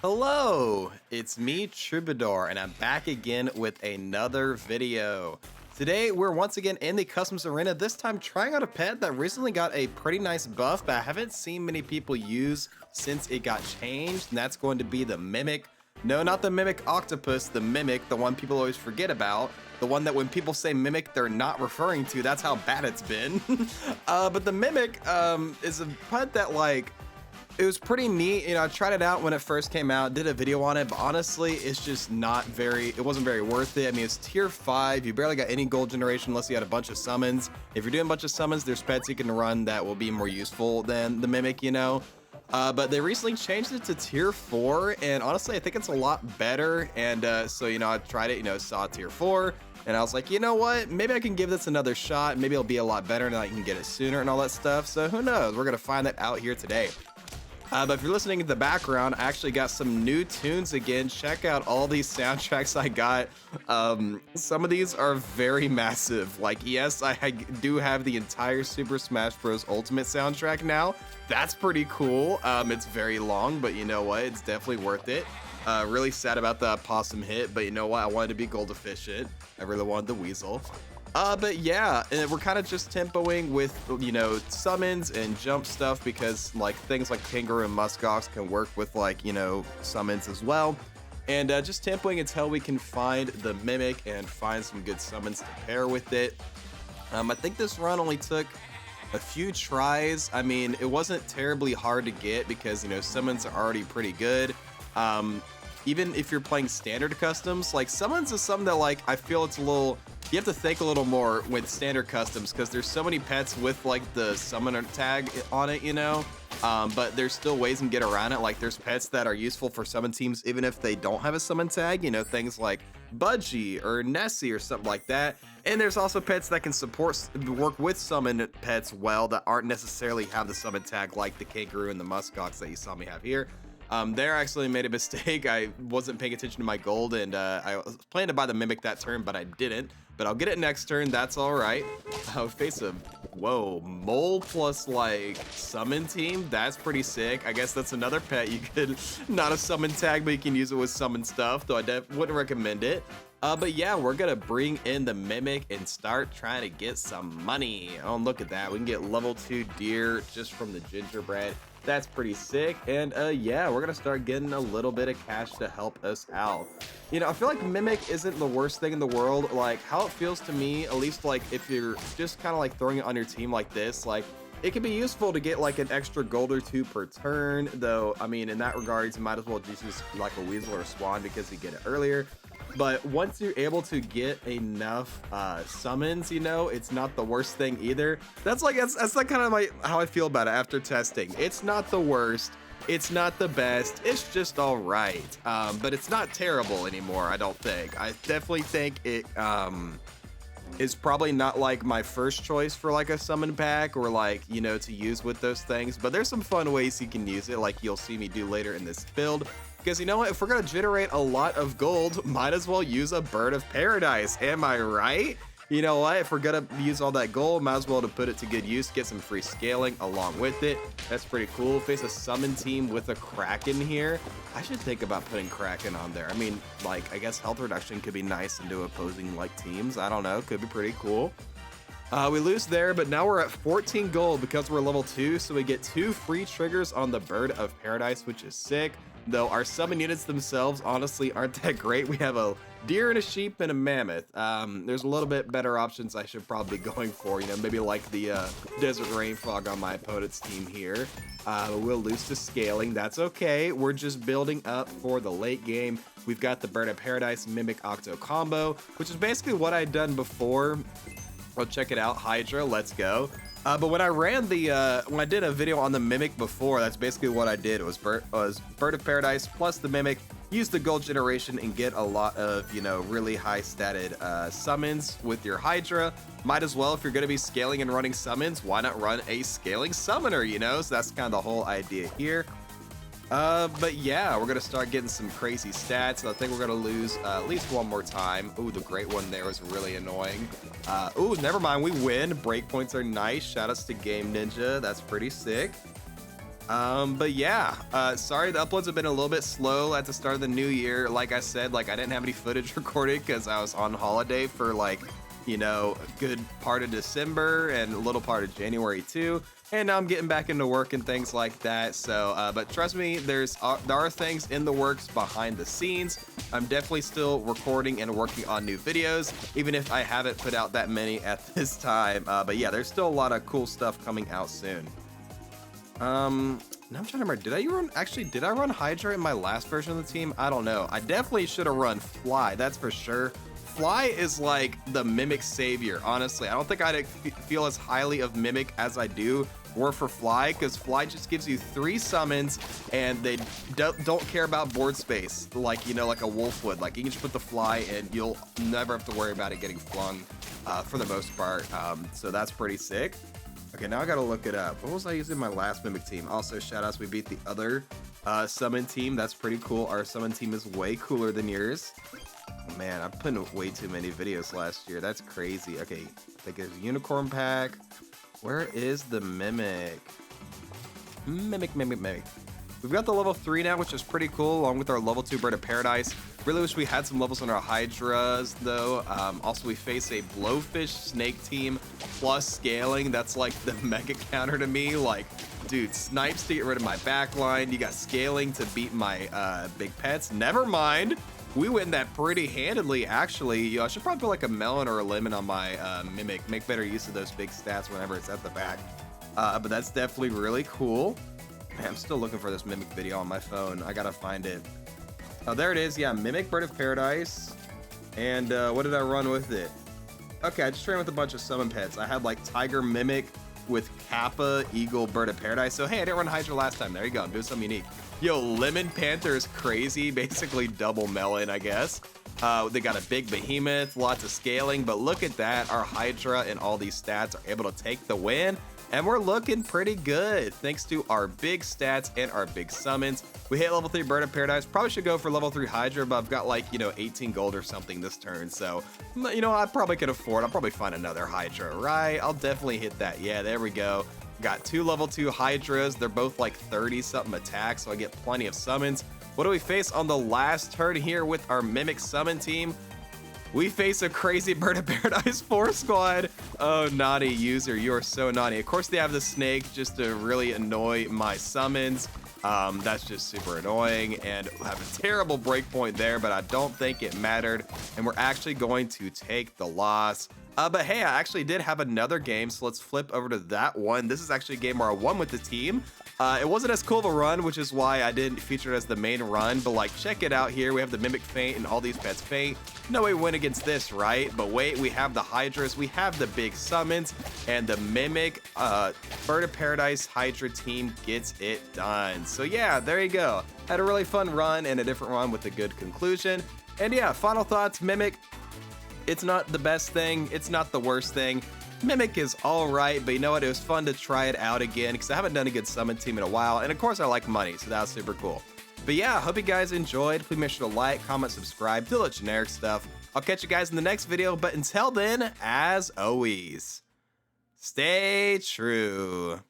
Hello, it's me, Troubadour, and I'm back again with another video. Today, we're once again in the Customs Arena, this time trying out a pet that recently got a pretty nice buff, but I haven't seen many people use since it got changed, and that's going to be the Mimic. No, not the Mimic Octopus, the Mimic, the one people always forget about. The one that when people say Mimic, they're not referring to. That's how bad it's been. But the Mimic is a pet that, like, it was pretty neat. You know, I tried it out when it first came out, did a video on it, but honestly, it's just not very, it wasn't very worth it. I mean, it's tier 5. You barely got any gold generation unless you had a bunch of summons. If you're doing a bunch of summons, there's pets you can run that will be more useful than the Mimic, you know. But they recently changed it to tier 4, and honestly, I think it's a lot better. And so, you know, I tried it, you know, saw tier 4, and I was like, you know what, maybe I can give this another shot. Maybe it'll be a lot better and I can get it sooner and all that stuff. So who knows? We're going to find that out here today. But if you're listening in the background, I actually got some new tunes again. Check out all these soundtracks I got. Some of these are very massive. Like, yes, I do have the entire Super Smash Bros. Ultimate soundtrack now. That's pretty cool. It's very long, but you know what? It's definitely worth it. Really sad about the possum hit, but you know what? I wanted to be gold efficient. I really wanted the weasel. But yeah, and we're kind of just tempoing with, you know, summons and jump stuff because, like, things like Kangaroo and Muskox can work with, like, you know, summons as well. And just tempoing until we can find the Mimic and find some good summons to pair with it. I think this run only took a few tries. I mean, it wasn't terribly hard to get because, you know, summons are already pretty good. Even if you're playing standard customs, like, summons is something that, like, I feel it's a little... You have to think a little more with standard customs because there's so many pets with, like, the summoner tag on it, you know? But there's still ways to get around it. Like, there's pets that are useful for summon teams even if they don't have a summon tag, you know, things like Budgie or Nessie or something like that. And there's also pets that can work with summon pets well that aren't necessarily have the summon tag, like the Kangaroo and the Muskox that you saw me have here. There I actually made a mistake. I wasn't paying attention to my gold, and I was planning to buy the Mimic that turn, but I didn't. But I'll get it next turn, that's all right. Face a, whoa, mole plus, like, summon team? That's pretty sick. I guess that's another pet you could, not a summon tag, but you can use it with summon stuff, though I wouldn't recommend it. But yeah, we're gonna bring in the Mimic and start trying to get some money. Oh, look at that. We can get level 2 deer just from the gingerbread. That's pretty sick. And yeah, we're gonna start getting a little bit of cash to help us out. You know, I feel like Mimic isn't the worst thing in the world. Like, how it feels to me, at least, like, if you're just kind of like throwing it on your team like this, like, it can be useful to get like an extra gold or 2 per turn, though. I mean, in that regards, you might as well just use like a weasel or a swan because you get it earlier. But once you're able to get enough summons, you know, it's not the worst thing either. That's like kind of like how I feel about it after testing. It's not the worst. It's not the best. It's just all right. But it's not terrible anymore, I don't think. I definitely think it is probably not like my first choice for like a summon pack or like, you know, to use with those things. But there's some fun ways you can use it, like you'll see me do later in this build. Because you know what, if we're gonna generate a lot of gold, might as well use a bird of paradise, am I right? You know what, if we're gonna use all that gold, might as well to put it to good use, get some free scaling along with it. That's pretty cool. Face a summon team with a Kraken here. I should think about putting Kraken on there. I mean, like, I guess health reduction could be nice into opposing like teams. I don't know, could be pretty cool. We lose there, but now we're at 14 gold because we're level 2, so we get 2 free triggers on the Bird of Paradise, which is sick. Though our summon units themselves honestly aren't that great. We have a deer and a sheep and a mammoth. There's a little bit better options I should probably be going for, you know, maybe like the desert rain frog on my opponent's team here. We'll lose to scaling, that's okay. We're just building up for the late game. We've got the Bird of Paradise Mimic Octo combo, which is basically what I'd done before. Well, check it out, Hydra, let's go. But when I ran the, when I did a video on the Mimic before, that's basically what I did. It was Bird of Paradise plus the Mimic, use the gold generation and get a lot of, you know, really high statted summons with your Hydra. Might as well, if you're going to be scaling and running summons, why not run a scaling summoner, you know? So that's kind of the whole idea here. But yeah, we're gonna start getting some crazy stats. I think we're gonna lose at least one more time. Ooh, the great one there was really annoying. Ooh, never mind, we win. Breakpoints are nice. Shout outs to Game Ninja. That's pretty sick. But yeah, sorry the uploads have been a little bit slow at the start of the new year. Like I said, like I didn't have any footage recorded because I was on holiday for like, you know, a good part of December and a little part of January too. And now I'm getting back into work and things like that. So, but trust me, there are things in the works behind the scenes. I'm definitely still recording and working on new videos, even if I haven't put out that many at this time. But yeah, there's still a lot of cool stuff coming out soon. Now I'm trying to remember, did I run Hydra in my last version of the team? I don't know. I definitely should have run Fly, that's for sure. Fly is like the Mimic savior, honestly. I don't think I'd feel as highly of Mimic as I do were for Fly, because Fly just gives you 3 summons and they don't care about board space like, you know, like a wolf would. Like you can just put the Fly and you'll never have to worry about it getting flung for the most part. So that's pretty sick. Okay, now I gotta look it up. What was I using my last Mimic team? Also, shoutouts, we beat the other summon team. That's pretty cool. Our summon team is way cooler than yours. Oh, man, I put in way too many videos last year. That's crazy. Okay, I think there's a unicorn pack. Where is the Mimic? Mimic. We've got the level 3 now, which is pretty cool, along with our level 2 Bird of Paradise. Really wish we had some levels on our Hydras, though. Also, we face a Blowfish Snake team plus scaling. That's like the mega counter to me. Like, dude, snipes to get rid of my backline. You got scaling to beat my big pets. Never mind. We win that pretty handedly, actually. You know, I should probably put like a melon or a lemon on my Mimic. Make better use of those big stats whenever it's at the back. But that's definitely really cool. Man, I'm still looking for this Mimic video on my phone. I gotta find it. Oh, there it is. Yeah, Mimic, Bird of Paradise. And what did I run with it? Okay, I just ran with a bunch of summon pets. I had like Tiger Mimic with Kappa, Eagle, Bird of Paradise. So hey, I didn't run Hydra last time. There you go. I'm doing something unique. Yo, Lemon Panther is crazy. Basically double melon, I guess. They got a big behemoth, lots of scaling, but look at that. Our Hydra and all these stats are able to take the win. And we're looking pretty good thanks to our big stats and our big summons. We hit level 3 Bird of Paradise. Probably should go for level 3 Hydra, but I've got like, you know, 18 gold or something this turn. So, you know, I probably could afford. I'll probably find another Hydra, right? I'll definitely hit that. Yeah, there we go. Got 2 level 2 Hydras. They're both like 30-something attacks, so I get plenty of summons. What do we face on the last turn here with our Mimic summon team? We face a crazy Bird of Paradise 4 squad. Oh, naughty user, you are so naughty. Of course, they have the snake just to really annoy my summons. That's just super annoying, and we'll have a terrible breakpoint there, but I don't think it mattered, and we're actually going to take the loss. But hey, I actually did have another game, so let's flip over to that one. This is actually a game where I won with the team. It wasn't as cool of a run, which is why I didn't feature it as the main run, but like, check it out here. We have the Mimic Faint and all these pets faint. No way we win against this, right? But wait, we have the Hydras, we have the big summons, and the Mimic Bird of Paradise Hydra team gets it done. So yeah, there you go. Had a really fun run and a different run with a good conclusion. And yeah, final thoughts, Mimic. It's not the best thing, it's not the worst thing. Mimic is all right, but you know what? It was fun to try it out again because I haven't done a good summon team in a while. And of course, I like money, so that was super cool. But yeah, hope you guys enjoyed. Please make sure to like, comment, subscribe, do all the generic stuff. I'll catch you guys in the next video. But until then, as always, stay true.